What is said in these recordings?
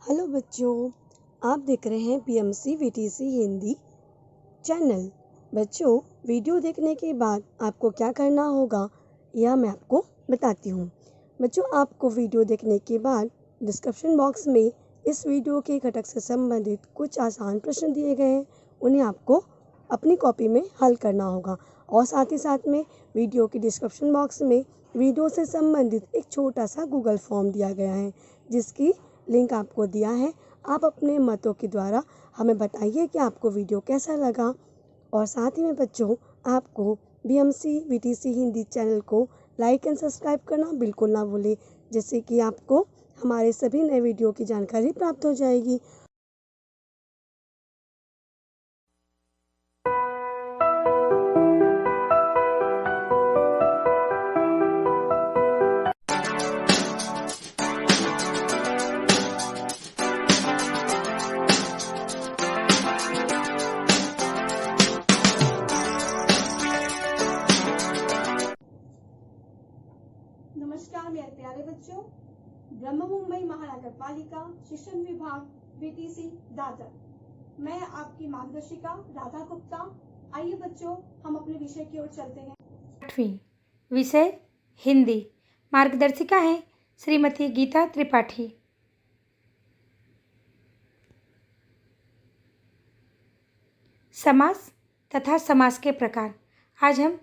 Hello बच्चों, आप देख रहे हैं पीएमसी वीटीसी हिंदी चैनल। बच्चों, वीडियो देखने के बाद आपको क्या करना होगा यह मैं आपको बताती हूँ। बच्चों, आपको वीडियो देखने के बाद डिस्क्रिप्शन बॉक्स में इस वीडियो के घटक से संबंधित कुछ आसान प्रश्न दिए गए हैं, उन्हें आपको अपनी कॉपी में हल करना होगा। और साथ ही साथ में वीडियो के डिस्क्रिप्शन बॉक्स में वीडियो से संबंधित एक छोटा सा गूगल फॉर्म दिया गया है, जिसकी लिंक आपको दिया है। आप अपने मतों के द्वारा हमें बताइए कि आपको वीडियो कैसा लगा। और साथ ही में बच्चों, आपको बीएमसी वीटीसी हिंदी चैनल को लाइक एंड सब्सक्राइब करना बिल्कुल ना भूलें, जिससे कि आपको हमारे सभी नए वीडियो की जानकारी प्राप्त हो जाएगी। नमस्कार मेरे प्यारे बच्चों, ब्रह्म मुंबई महानगर पालिका शिक्षण विभाग वीटीसी दादर, मैं आपकी मार्गदर्शिका राधा गुप्ता। आइए बच्चों, हम अपने विषय की ओर चलते हैं। 8वीं विषय हिंदी। मार्गदर्शिका है श्रीमती गीता त्रिपाठी। समास तथा समास के प्रकार। आज हम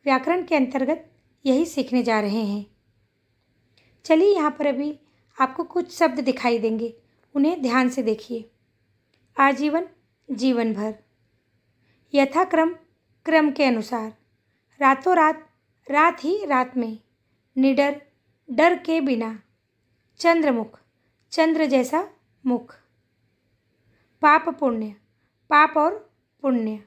व्याकरण के अंतर्गत यही सीखने जा रहे हैं। चलिए, यहाँ पर अभी आपको कुछ शब्द दिखाई देंगे, उन्हें ध्यान से देखिए। आजीवन, जीवन भर। यथाक्रम, क्रम के अनुसार। रातों रात, रात ही रात में। निडर, डर के बिना। चंद्रमुख, चंद्र जैसा मुख। पाप पुण्य, पाप और पुण्य।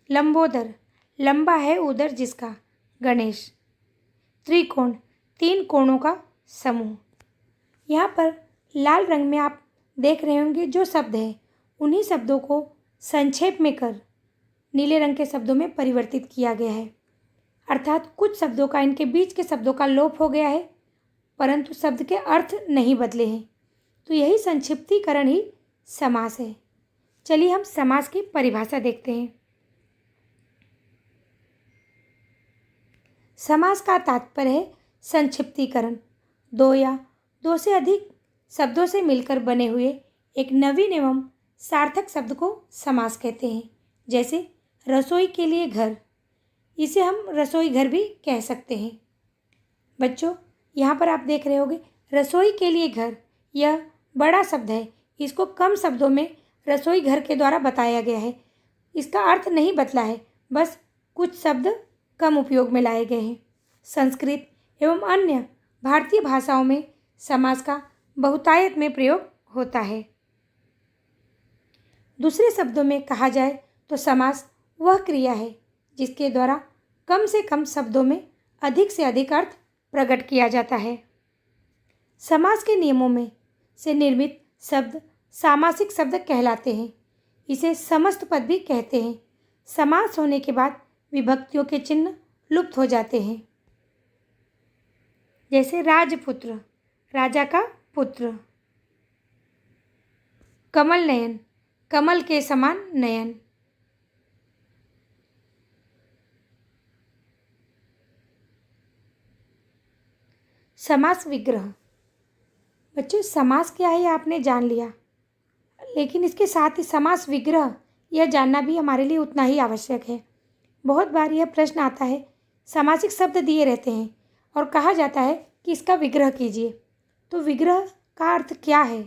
लंबोदर, लंबा है उदर जिसका, गणेश। त्रिकोण, तीन कोणों का समूह। यहाँ पर लाल रंग में आप देख रहे होंगे जो शब्द है, उन्हीं शब्दों को संक्षेप में कर नीले रंग के शब्दों में परिवर्तित किया गया है। अर्थात कुछ शब्दों का, इनके बीच के शब्दों का लोप हो गया है, परंतु शब्द के अर्थ नहीं बदले हैं। तो यही संक्षिप्तीकरण ही समास है। चलिए हम समास की परिभाषा देखते हैं। समास का तात्पर्य है संक्षिप्तीकरण। दो या दो से अधिक शब्दों से मिलकर बने हुए एक नवीन एवं सार्थक शब्द को समास कहते हैं। जैसे रसोई के लिए घर, इसे हम रसोई घर भी कह सकते हैं। बच्चों, यहाँ पर आप देख रहे होंगे रसोई के लिए घर, यह बड़ा शब्द है। इसको कम शब्दों में रसोई घर के द्वारा बताया गया है। इसका अर्थ नहीं बदला है, बस कुछ शब्द कम उपयोग में लाए गए हैं। संस्कृत एवं अन्य भारतीय भाषाओं में समास का बहुतायत में प्रयोग होता है। दूसरे शब्दों में कहा जाए तो समास वह क्रिया है जिसके द्वारा कम से कम शब्दों में अधिक से अधिक अर्थ प्रकट किया जाता है। समास के नियमों में से निर्मित शब्द सामासिक शब्द कहलाते हैं। इसे समस्त पद भी कहते हैं। समास होने के बाद विभक्तियों के चिन्ह लुप्त हो जाते हैं। जैसे राजपुत्र, राजा का पुत्र। कमल नयन, कमल के समान नयन। समास विग्रह। बच्चों, समास क्या है आपने जान लिया, लेकिन इसके साथ ही समास विग्रह यह जानना भी हमारे लिए उतना ही आवश्यक है। बहुत बार यह प्रश्न आता है, सामासिक शब्द दिए रहते हैं और कहा जाता है कि इसका विग्रह कीजिए। तो विग्रह का अर्थ क्या है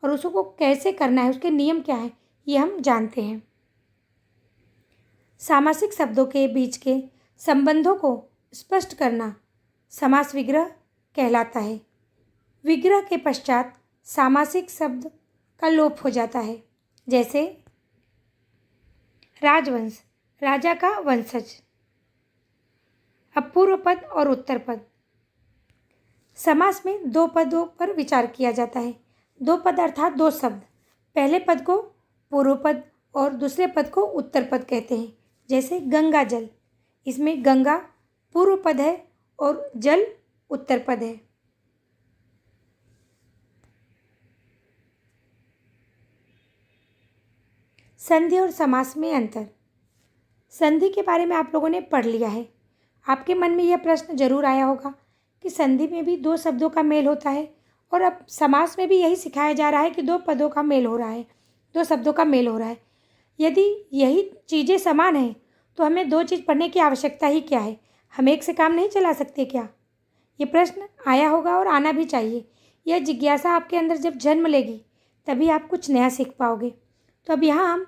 और उसको कैसे करना है, उसके नियम क्या है, ये हम जानते हैं। सामासिक शब्दों के बीच के संबंधों को स्पष्ट करना समास विग्रह कहलाता है। विग्रह के पश्चात सामासिक शब्द का लोप हो जाता है। जैसे राजवंश, राजा का वंशज। अब पूर्व पद और उत्तर पद। समास में दो पदों पर विचार किया जाता है। दो पद अर्थात दो शब्द। पहले पद को पूर्व पद और दूसरे पद को उत्तर पद कहते हैं। जैसे गंगा जल, इसमें गंगा पूर्व पद है और जल उत्तर पद है। संधि और समास में अंतर। संधि के बारे में आप लोगों ने पढ़ लिया है। आपके मन में यह प्रश्न जरूर आया होगा कि संधि में भी दो शब्दों का मेल होता है और अब समास में भी यही सिखाया जा रहा है कि दो पदों का मेल हो रहा है, दो शब्दों का मेल हो रहा है। यदि यही चीज़ें समान हैं तो हमें दो चीज़ पढ़ने की आवश्यकता ही क्या है? हम एक से काम नहीं चला सकते क्या? ये प्रश्न आया होगा और आना भी चाहिए। यह जिज्ञासा आपके अंदर जब जन्म लेगी तभी आप कुछ नया सीख पाओगे। तो अब यहाँ हम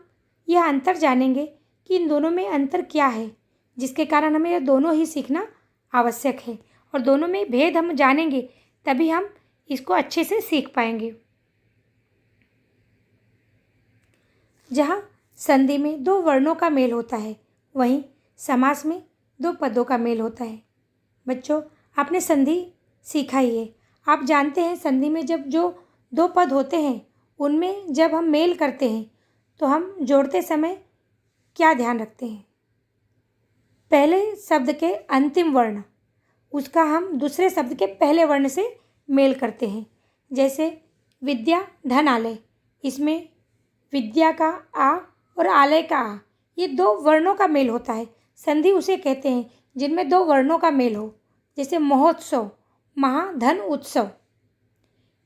यह अंतर जानेंगे कि इन दोनों में अंतर क्या है, जिसके कारण हमें यह दोनों ही सीखना आवश्यक है और दोनों में भेद हम जानेंगे तभी हम इसको अच्छे से सीख पाएंगे। जहाँ संधि में दो वर्णों का मेल होता है वहीं समास में दो पदों का मेल होता है। बच्चों, आपने संधि सीखा ही है। आप जानते हैं संधि में जब जो दो पद होते हैं उनमें जब हम मेल करते हैं तो हम जोड़ते समय क्या ध्यान रखते हैं? पहले शब्द के अंतिम वर्ण उसका हम दूसरे शब्द के पहले वर्ण से मेल करते हैं। जैसे विद्या धन आलय, इसमें विद्या का आ और आलय का आ, ये दो वर्णों का मेल होता है। संधि उसे कहते हैं जिनमें दो वर्णों का मेल हो। जैसे महोत्सव, महाधन उत्सव,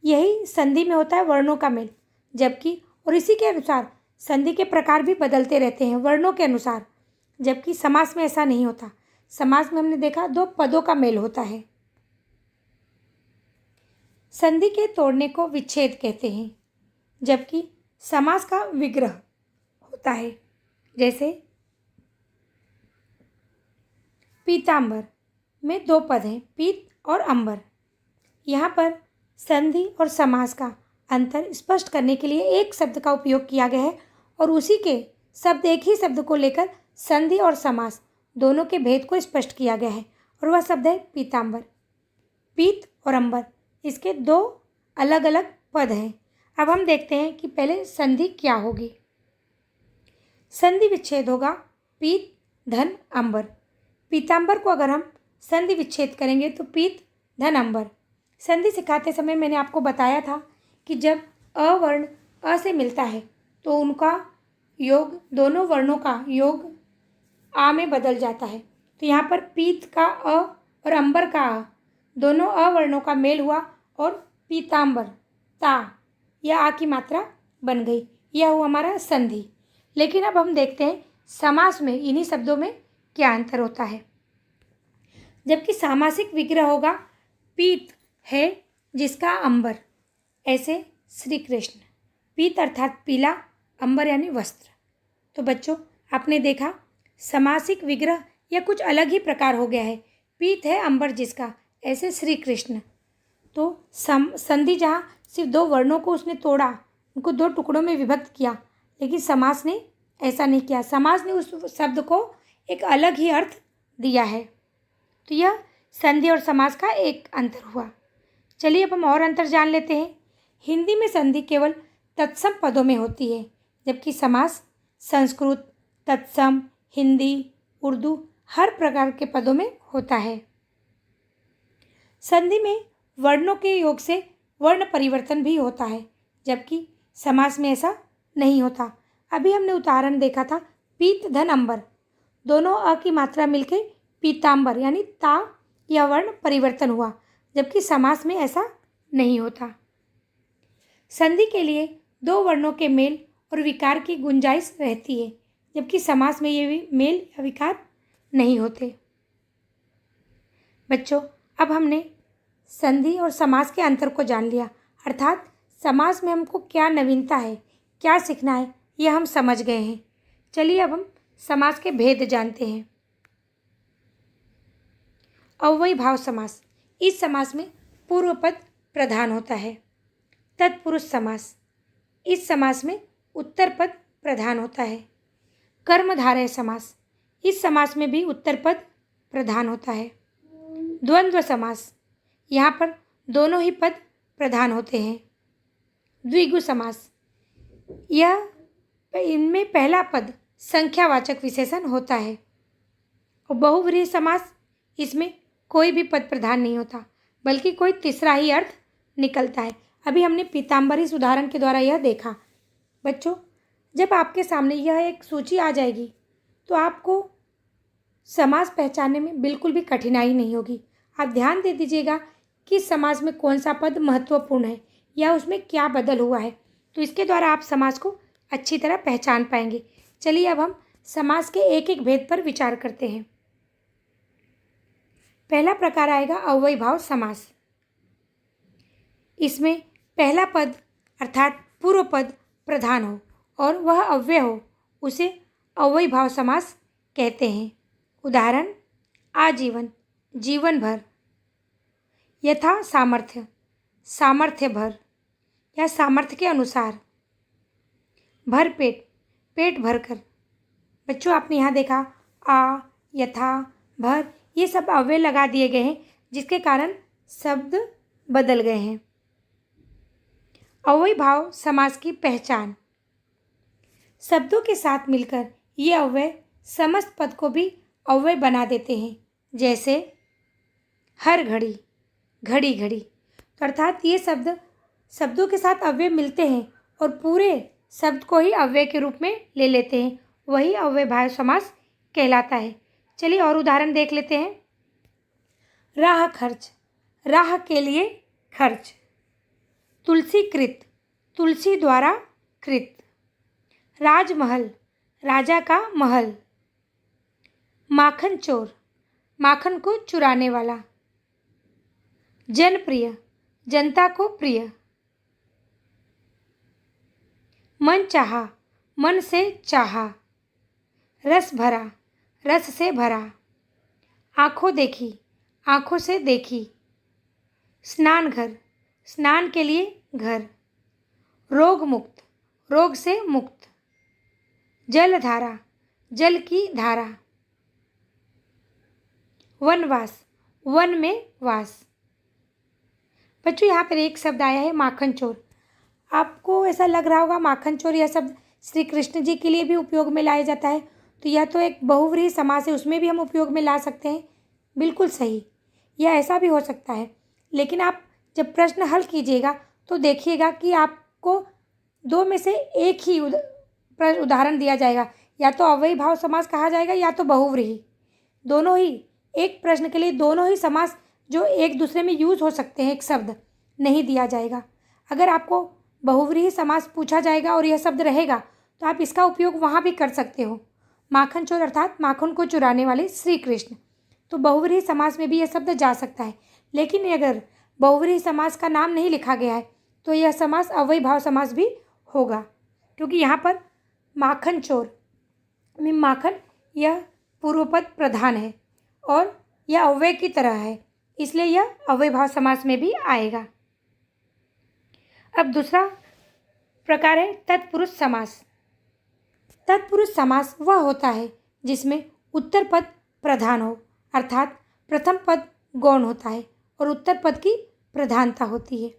यही संधि में होता है वर्णों का मेल। जबकि और इसी के अनुसार संधि के प्रकार भी बदलते रहते हैं वर्णों के अनुसार, जबकि समास में ऐसा नहीं होता। समास में हमने देखा दो पदों का मेल होता है। संधि के तोड़ने को विच्छेद कहते हैं, जबकि समास का विग्रह होता है। जैसे पीतांबर में दो पद हैं, पीत और अंबर। यहाँ पर संधि और समास का अंतर स्पष्ट करने के लिए एक शब्द का उपयोग किया गया है और उसी के शब्द एक ही शब्द को लेकर संधि और समास दोनों के भेद को स्पष्ट किया गया है और वह शब्द है पीतांबर। पीत और अंबर इसके दो अलग अलग पद हैं। अब हम देखते हैं कि पहले संधि क्या होगी। संधि विच्छेद होगा पीत धन अंबर। पीतांबर को अगर हम संधि विच्छेद करेंगे तो पीत धन अंबर। संधि सिखाते समय मैंने आपको बताया था कि जब अ वर्ण अ से मिलता है तो उनका योग, दोनों वर्णों का योग आ में बदल जाता है। तो यहाँ पर पीत का अ और अंबर का आ, दोनों अ वर्णों का मेल हुआ और पीतांबर ता, यह आ की मात्रा बन गई। यह हुआ हमारा संधि। लेकिन अब हम देखते हैं समास में इन्हीं शब्दों में क्या अंतर होता है। जबकि सामासिक विग्रह होगा पीत है जिसका अंबर, ऐसे श्री कृष्ण। पीत अर्थात पीला, अंबर यानी वस्त्र। तो बच्चों, आपने देखा समासिक विग्रह यह कुछ अलग ही प्रकार हो गया है। पीत है अंबर जिसका, ऐसे श्री कृष्ण। तो संधि जहाँ सिर्फ दो वर्णों को उसने तोड़ा, उनको दो टुकड़ों में विभक्त किया, लेकिन समास ने ऐसा नहीं किया। समास ने उस शब्द को एक अलग ही अर्थ दिया है। तो यह संधि और समास का एक अंतर हुआ। चलिए अब हम और अंतर जान लेते हैं। हिंदी में संधि केवल तत्सम पदों में होती है, जबकि समास संस्कृत, तत्सम, हिंदी, उर्दू हर प्रकार के पदों में होता है। संधि में वर्णों के योग से वर्ण परिवर्तन भी होता है, जबकि समास में ऐसा नहीं होता। अभी हमने उदाहरण देखा था पीत धन अंबर, दोनों अ की मात्रा मिलकर पीतांबर यानी ता, यह वर्ण परिवर्तन हुआ, जबकि समास में ऐसा नहीं होता। संधि के लिए दो वर्णों के मेल और विकार की गुंजाइश रहती है, जबकि समास में ये मेल या विकार नहीं होते। बच्चों, अब हमने संधि और समास के अंतर को जान लिया, अर्थात समास में हमको क्या नवीनता है, क्या सीखना है, यह हम समझ गए हैं। चलिए अब हम समास के भेद जानते हैं। अव्ययी भाव समास, इस समास में पूर्व पद प्रधान होता है। तत्पुरुष समास, इस समास में उत्तर पद प्रधान होता है। कर्मधारय समास, इस समास में भी उत्तर पद प्रधान होता है। द्वंद्व समास, यहाँ पर दोनों ही पद प्रधान होते हैं। द्विगु समास, यह इनमें पहला पद संख्यावाचक विशेषण होता है। और बहुव्रीहि समास, इसमें कोई भी पद प्रधान नहीं होता, बल्कि कोई तीसरा ही अर्थ निकलता है। अभी हमने पीतांबर इस उदाहरण के द्वारा यह देखा। बच्चों, जब आपके सामने यह एक सूची आ जाएगी तो आपको समास पहचानने में बिल्कुल भी कठिनाई नहीं होगी। आप ध्यान दे दीजिएगा कि समास में कौन सा पद महत्वपूर्ण है या उसमें क्या बदल हुआ है, तो इसके द्वारा आप समास को अच्छी तरह पहचान पाएंगे। चलिए अब हम समास के एक एक भेद पर विचार करते हैं। पहला प्रकार आएगा अव्ययी भाव समास। इसमें पहला पद अर्थात पूर्व पद प्रधान हो और वह अव्यय हो, उसे अव्ययी भाव समास कहते हैं। उदाहरण आजीवन, जीवन भर, यथा सामर्थ्य, सामर्थ्य भर या सामर्थ्य के अनुसार, भर पेट, पेट भर कर। बच्चों आपने यहाँ देखा आ, यथा, भर, ये सब अव्यय लगा दिए गए हैं जिसके कारण शब्द बदल गए हैं। अव्ययी भाव समास की पहचान। शब्दों के साथ मिलकर ये अव्यय समस्त पद को भी अव्यय बना देते हैं, जैसे हर घड़ी, घड़ी घड़ी। तो अर्थात ये शब्दों के साथ अव्यय मिलते हैं और पूरे शब्द को ही अव्यय के रूप में ले लेते हैं, वही अव्यय भाव समास कहलाता है। चलिए और उदाहरण देख लेते हैं। राह खर्च, राह के लिए खर्च। तुलसी कृत, तुलसी द्वारा कृत। राजमहल, राजा का महल। माखन चोर, माखन को चुराने वाला। जनप्रिय, जनता को प्रिय। मन चाहा, मन से चाहा। रस भरा, रस से भरा। आंखों देखी, आंखों से देखी। स्नान घर, स्नान के लिए घर। रोग मुक्त, रोग से मुक्त। जलधारा, जल की धारा। वनवास, वन में वास। बच्चों यहाँ पर एक शब्द आया है माखन चोर। आपको ऐसा लग रहा होगा माखन चोर यह शब्द श्री कृष्ण जी के लिए भी उपयोग में लाया जाता है, तो यह तो एक बहुव्रीहि समास है, उसमें भी हम उपयोग में ला सकते हैं। बिल्कुल सही, यह ऐसा भी हो सकता है। लेकिन आप जब प्रश्न हल कीजिएगा तो देखिएगा कि आपको दो में से एक ही उदाहरण दिया जाएगा, या तो अव्ययी भाव समास कहा जाएगा या तो बहुव्रीहि। दोनों ही एक प्रश्न के लिए दोनों ही समास जो एक दूसरे में यूज़ हो सकते हैं, एक शब्द नहीं दिया जाएगा। अगर आपको बहुव्रीहि समास पूछा जाएगा और यह शब्द रहेगा तो आप इसका उपयोग वहाँ भी कर सकते हो। माखन चोर अर्थात माखन को चुराने वाले श्री कृष्ण, तो बहुव्रीहि समास में भी यह शब्द जा सकता है। लेकिन अगर बहुव्रीहि समास का नाम नहीं लिखा गया है तो यह समास अव्ययी भाव समास भी होगा, क्योंकि यहाँ पर माखन चोर में माखन यह पूर्व पद प्रधान है और यह अव्यय की तरह है, इसलिए यह अव्ययी भाव समास में भी आएगा। अब दूसरा प्रकार है तत्पुरुष समास। तत्पुरुष समास वह होता है जिसमें उत्तर पद प्रधान हो, अर्थात प्रथम पद गौण होता है और उत्तर पद की प्रधानता होती है।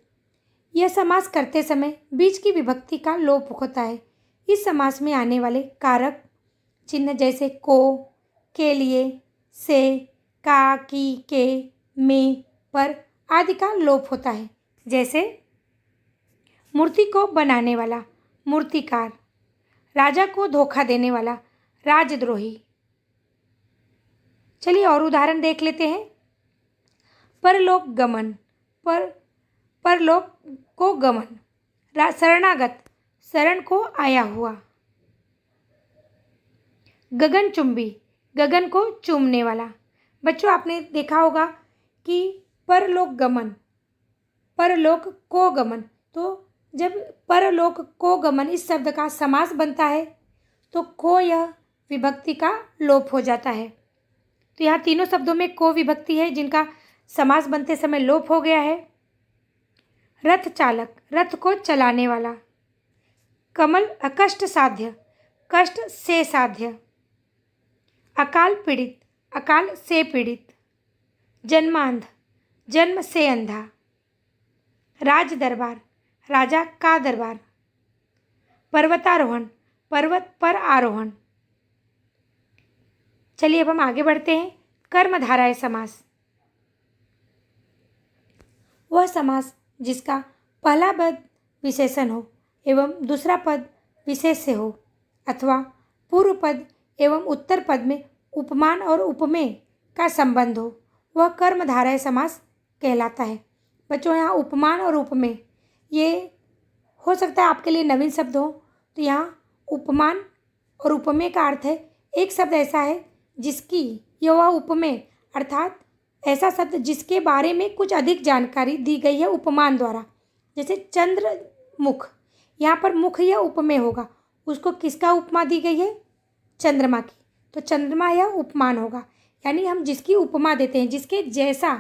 यह समास करते समय बीच की विभक्ति का लोप होता है। इस समास में आने वाले कारक चिन्ह जैसे को, के लिए, से, का, की, के, में, पर आदि का लोप होता है। जैसे मूर्ति को बनाने वाला मूर्तिकार, राजा को धोखा देने वाला राजद्रोही। चलिए और उदाहरण देख लेते हैं। परलोक गमन, परलोक को गमन। शरणागत, शरण को आया हुआ। गगनचुंबी, गगन को चूमने वाला। बच्चों आपने देखा होगा कि परलोक गमन, परलोक को गमन, तो जब परलोक को गमन इस शब्द का समास बनता है तो को यह विभक्ति का लोप हो जाता है। तो यहाँ तीनों शब्दों में को विभक्ति है जिनका समास बनते समय लोप हो गया है। रथ चालक, रथ को चलाने वाला। कमल अकष्ट साध्य, कष्ट से साध्य। अकाल पीड़ित, अकाल से पीड़ित। जन्मांध, जन्म से अंधा। राज दरबार, राजा का दरबार। पर्वतारोहण, पर्वत पर आरोहण। चलिए अब हम आगे बढ़ते हैं। कर्मधारय समास वह समास जिसका पहला पद विशेषण हो एवं दूसरा पद विशेष से हो अथवा पूर्व पद एवं उत्तर पद में उपमान और उपमेय का संबंध हो, वह कर्मधारय समास कहलाता है। बच्चों, यहाँ उपमान और उपमेय ये हो सकता है आपके लिए नवीन शब्द हो, तो यहाँ उपमान और उपमेय का अर्थ है एक शब्द ऐसा है जिसकी या वह उपमेय अर्थात ऐसा शब्द जिसके बारे में कुछ अधिक जानकारी दी गई है उपमान द्वारा। जैसे चंद्रमुख, यहाँ पर मुख या उपमेय होगा, उसको किसका उपमा दी गई है? चंद्रमा की, तो चंद्रमा या उपमान होगा। यानी हम जिसकी उपमा देते हैं, जिसके जैसा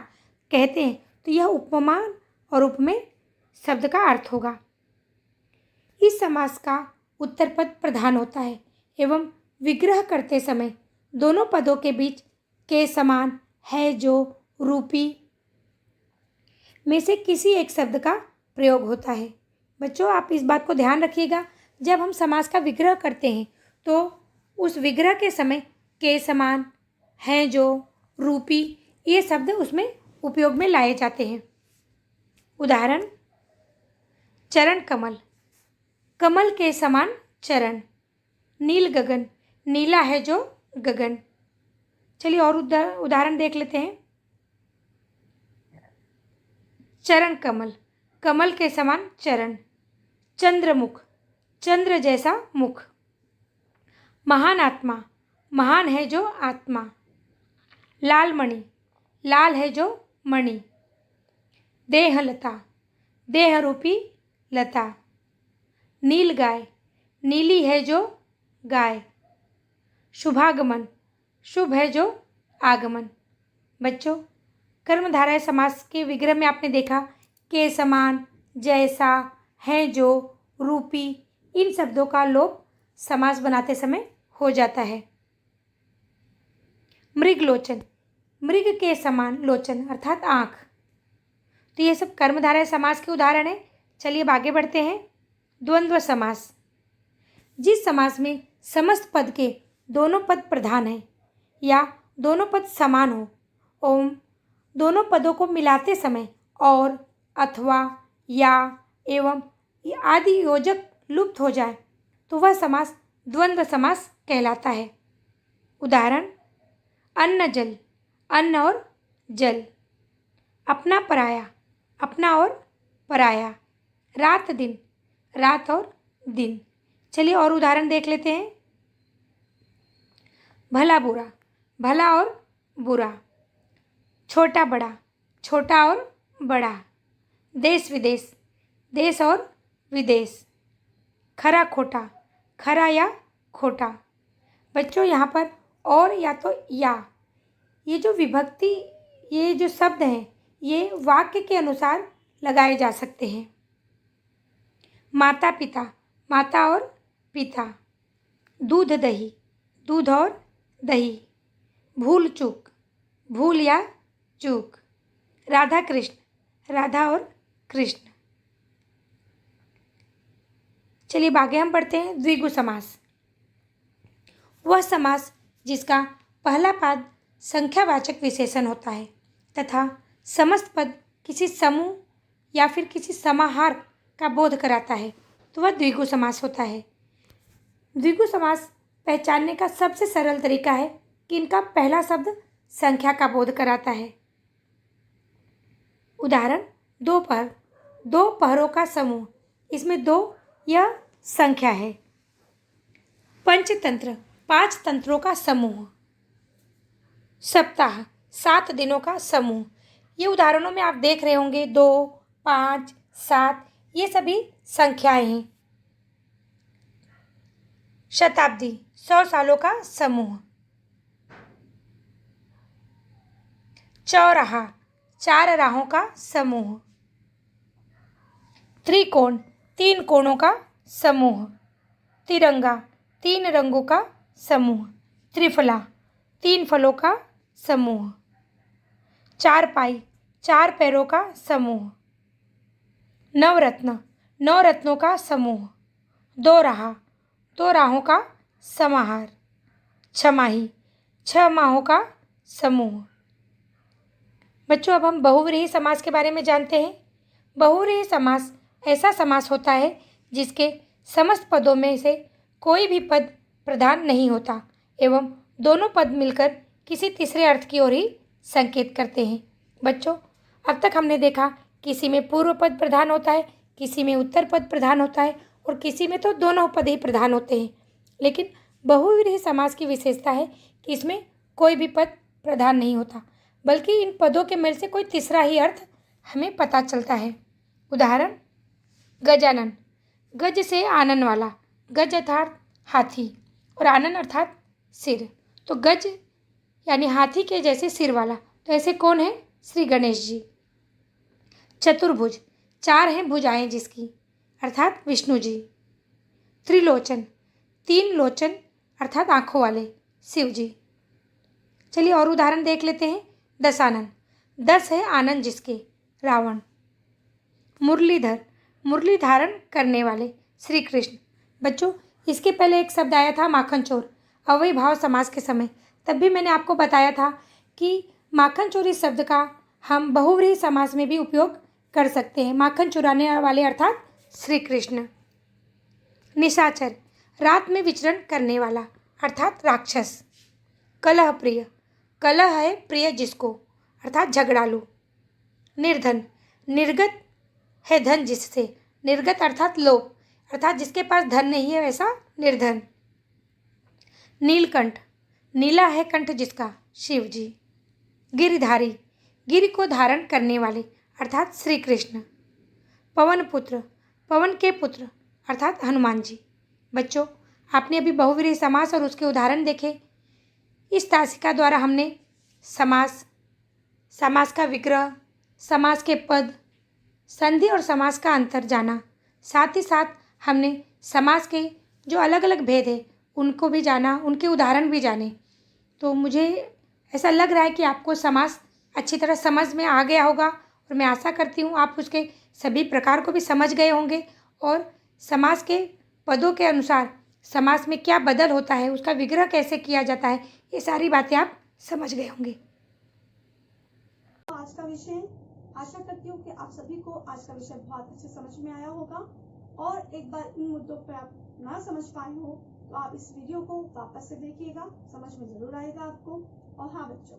कहते हैं, तो यह उपमान और उपमेय शब्द का अर्थ होगा। इस समास का उत्तर पद प्रधान होता है एवं विग्रह करते समय दोनों पदों के बीच के समान, है, जो, रूपी में से किसी एक शब्द का प्रयोग होता है। बच्चों, आप इस बात को ध्यान रखिएगा, जब हम समास का विग्रह करते हैं तो उस विग्रह के समय के समान, है, जो, रूपी ये शब्द उसमें उपयोग में लाए जाते हैं। उदाहरण, चरण कमल, कमल के समान चरण। नील गगन, नीला है जो गगन। चलिए और उदाहरण देख लेते हैं। चरण कमल, कमल के समान चरण। चंद्रमुख, चंद्र जैसा मुख। महान आत्मा, महान है जो आत्मा। लाल मणि, लाल है जो मणि। देहलता, देह रूपी लता। नील गाय, नीली है जो गाय। शुभागमन, शुभ है जो आगमन। बच्चों, कर्मधारय समास के विग्रह में आपने देखा के समान, जैसा, है, जो, रूपी इन शब्दों का लोप समास बनाते समय हो जाता है। मृगलोचन, मृग के समान लोचन अर्थात आँख। तो ये सब कर्मधारय समास के उदाहरण हैं। चलिए अब आगे बढ़ते हैं। द्वंद्व समास, जिस समास में समस्त पद के दोनों पद प्रधान हैं या दोनों पद समान हो और दोनों पदों को मिलाते समय और, अथवा, या, एवं आदि योजक लुप्त हो जाए तो वह समास द्वंद्व समास कहलाता है। उदाहरण, अन्न जल, अन्न और जल। अपना पराया, अपना और पराया। रात दिन, रात और दिन। चलिए और उदाहरण देख लेते हैं। भला बुरा, भला और बुरा। छोटा बड़ा, छोटा और बड़ा। देश विदेश, देश और विदेश। खरा खोटा, खरा या खोटा। बच्चों, यहाँ पर और या तो या, ये जो विभक्ति, ये जो शब्द हैं ये वाक्य के अनुसार लगाए जा सकते हैं। माता पिता, माता और पिता। दूध दही, दूध और दही। भूल चूक, भूल या चूक। राधा कृष्ण, राधा और कृष्ण। चलिए आगे हम पढ़ते हैं। द्विगु समास, वह समास जिसका पहला पद संख्यावाचक विशेषण होता है तथा समस्त पद किसी समूह या फिर किसी समाहार का बोध कराता है, तो वह द्विगु समास होता है। द्विगु समास पहचानने का सबसे सरल तरीका है कि इनका पहला शब्द संख्या का बोध कराता है। उदाहरण, दोपहर, दो पहरों का समूह, इसमें दो यह संख्या है। पंचतंत्र, 5 तंत्रों का समूह। सप्ताह, 7 दिनों का समूह। ये उदाहरणों में आप देख रहे होंगे 2, 5, 7 ये सभी संख्याएं हैं। शताब्दी, 100 सालों का समूह। चौराहा, 4 राहों का समूह। त्रिकोण, 3 कोणों का समूह। तिरंगा, 3 रंगों का समूह। त्रिफला, 3 फलों का समूह। चारपाई, 4 पैरों का समूह। नवरत्न, 9 रत्नों का समूह। दो राह, 2 राहों का समाहार। छमाही, 6 माहों का समूह। बच्चों, अब हम बहुव्रीहि समास के बारे में जानते हैं। बहुव्रीहि समास ऐसा समास होता है जिसके समस्त पदों में से कोई भी पद प्रधान नहीं होता एवं दोनों पद मिलकर किसी तीसरे अर्थ की ओर ही संकेत करते हैं। बच्चों, अब तक हमने देखा किसी में पूर्व पद प्रधान होता है, किसी में उत्तर पद प्रधान होता है और किसी में तो दोनों पद ही प्रधान होते हैं। लेकिन बहुव्रीहि समास की विशेषता है कि इसमें कोई भी पद प्रधान नहीं होता, बल्कि इन पदों के मेल से कोई तीसरा ही अर्थ हमें पता चलता है। उदाहरण, गजानन, गज से आनन वाला, गज अर्थात हाथी और आनन अर्थात सिर, तो गज यानी हाथी के जैसे सिर वाला, तो ऐसे कौन है? श्री गणेश जी। चतुर्भुज, 4 हैं भुजाएं जिसकी, अर्थात विष्णु जी। त्रिलोचन, 3 लोचन अर्थात आँखों वाले, शिव जी। चलिए और उदाहरण देख लेते हैं। दशानन, 10 है आनंद जिसके, रावण। मुरलीधर, मुरली धारण करने वाले, श्री कृष्ण। बच्चों, इसके पहले एक शब्द आया था माखन चोर, अव्ययी भाव समास के समय। तब भी मैंने आपको बताया था कि माखन चोर इस शब्द का हम बहुव्रीहि समास में भी उपयोग कर सकते हैं। माखन चुराने वाले अर्थात श्री कृष्ण। निशाचर, रात में विचरण करने वाला अर्थात राक्षस। कलह प्रिय, कलह है प्रिय जिसको, अर्थात झगड़ालू। निर्धन, निर्गत है धन जिससे, निर्गत अर्थात लोभ, अर्थात जिसके पास धन नहीं है वैसा निर्धन। नीलकंठ, नीला है कंठ जिसका, शिव जी। गिरिधारी, गिरि को धारण करने वाले अर्थात श्री कृष्ण। पवन पुत्र, पवन के पुत्र अर्थात हनुमान जी। बच्चों, आपने अभी बहुव्रीहि समास और उसके उदाहरण देखे। इस तासिका द्वारा हमने समास, समास का विग्रह, समास के पद, संधि और समास का अंतर जाना। साथ ही साथ हमने समास के जो अलग अलग भेद है उनको भी जाना, उनके उदाहरण भी जाने। तो मुझे ऐसा लग रहा है कि आपको समास अच्छी तरह समझ में आ गया होगा और मैं आशा करती हूँ आप उसके सभी प्रकार को भी समझ गए होंगे और समास के पदों के अनुसार समास में क्या बदल होता है, उसका विग्रह कैसे किया जाता है, ये सारी बातें आप समझ गए होंगे। आज का विषय, आशा करती हूँ कि आप सभी को आज का विषय बहुत अच्छे समझ में आया होगा और एक बार इन मुद्दों पर आप ना समझ पाए हो तो आप इस वीडियो को वापस से देखिएगा, समझ में जरूर आएगा आपको। और हाँ बच्चों,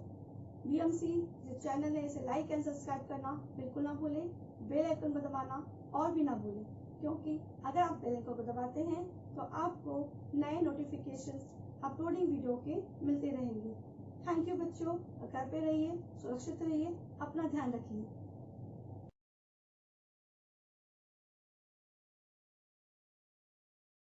बीएमसी जो चैनल है इसे लाइक एंड सब्सक्राइब करना बिल्कुल ना भूलें, बेल आइकन को दबाना और भी ना भूलें, क्योंकि अगर आप बेल आइकन को दबाते हैं तो आपको नए नोटिफिकेशंस अपलोडिंग वीडियो के मिलते रहेंगे। थैंक यू बच्चों, घर पे रहिए, सुरक्षित रहिए, अपना ध्यान रखिए।